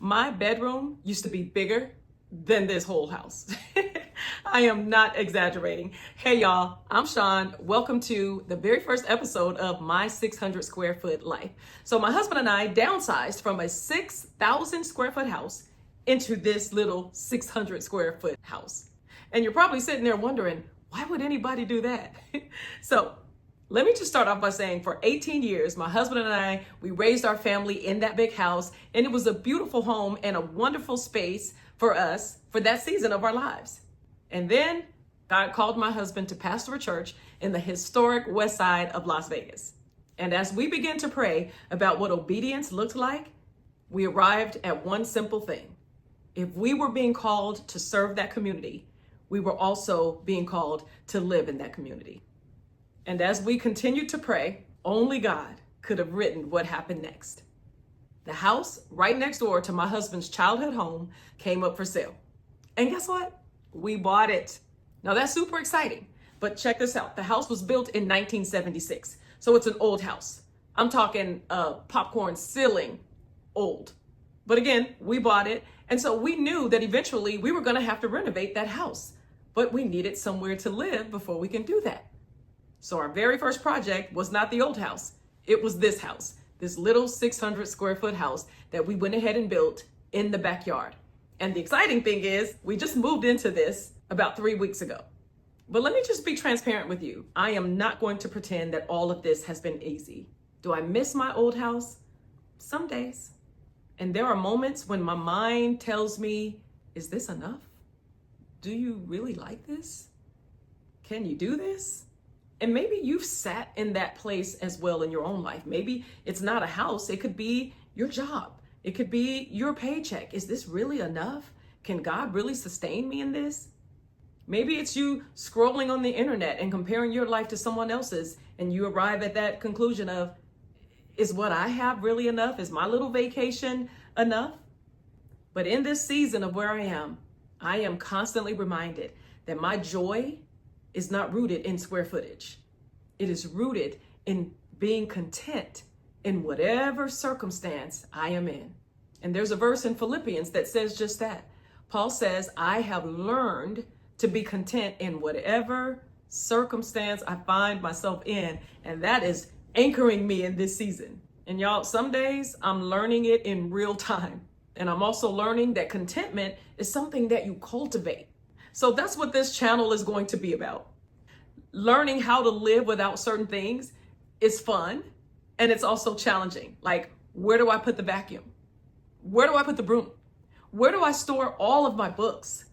My bedroom used to be bigger than this whole house. I am not exaggerating. Hey y'all, I'm Shon. Welcome to the very first episode of my 600 square foot life. So my husband and I downsized from a 6,000 square foot house into this little 600 square foot house. And you're probably sitting there wondering, why would anybody do that? So let me just start off by saying for 18 years, my husband and I, we raised our family in that big house, and it was a beautiful home and a wonderful space for us for that season of our lives. And then God called my husband to pastor a church in the historic west side of Las Vegas. And as we began to pray about what obedience looked like, we arrived at one simple thing. If we were being called to serve that community, we were also being called to live in that community. And as we continued to pray, only God could have written what happened next. The house right next door to my husband's childhood home came up for sale. And guess what? We bought it. Now that's super exciting, but check this out. The house was built in 1976. So it's an old house. I'm talking popcorn ceiling old. But again, we bought it. And so we knew that eventually we were going to have to renovate that house, but we needed somewhere to live before we can do that. So our very first project was not the old house. It was this house, this little 600 square foot house that we went ahead and built in the backyard. And the exciting thing is we just moved into this about 3 weeks ago. But let me just be transparent with you. I am not going to pretend that all of this has been easy. Do I miss my old house? Some days. And there are moments when my mind tells me, is this enough? Do you really like this? Can you do this? And maybe you've sat in that place as well in your own life. Maybe it's not a house. It could be your job. It could be your paycheck. Is this really enough? Can God really sustain me in this? Maybe it's you scrolling on the internet and comparing your life to someone else's, and you arrive at that conclusion of, is what I have really enough? Is my little vacation enough? But in this season of where I am constantly reminded that my joy is not rooted in square footage. It is rooted in being content in whatever circumstance I am in. And there's a verse in Philippians that says just that. Paul says, I have learned to be content in whatever circumstance I find myself in. And that is anchoring me in this season. And y'all, some days I'm learning it in real time. And I'm also learning that contentment is something that you cultivate. So that's what this channel is going to be about. Learning how to live without certain things is fun, and it's also challenging. Like, where do I put the vacuum? Where do I put the broom? Where do I store all of my books?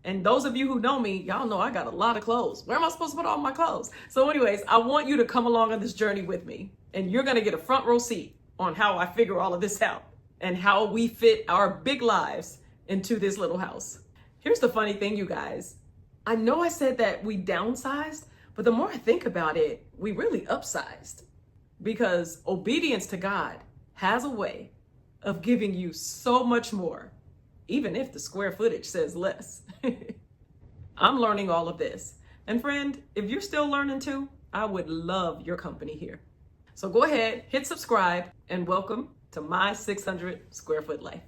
And those of you who know me, y'all know I got a lot of clothes. Where am I supposed to put all my clothes? So anyways, I want you to come along on this journey with me, and you're going to get a front row seat on how I figure all of this out and how we fit our big lives into this little house. Here's the funny thing, you guys. I know I said that we downsized, but the more I think about it, we really upsized, because obedience to God has a way of giving you so much more, even if the square footage says less. I'm learning all of this. And friend, if you're still learning too, I would love your company here. So go ahead, hit subscribe, and welcome to my 600 square foot life.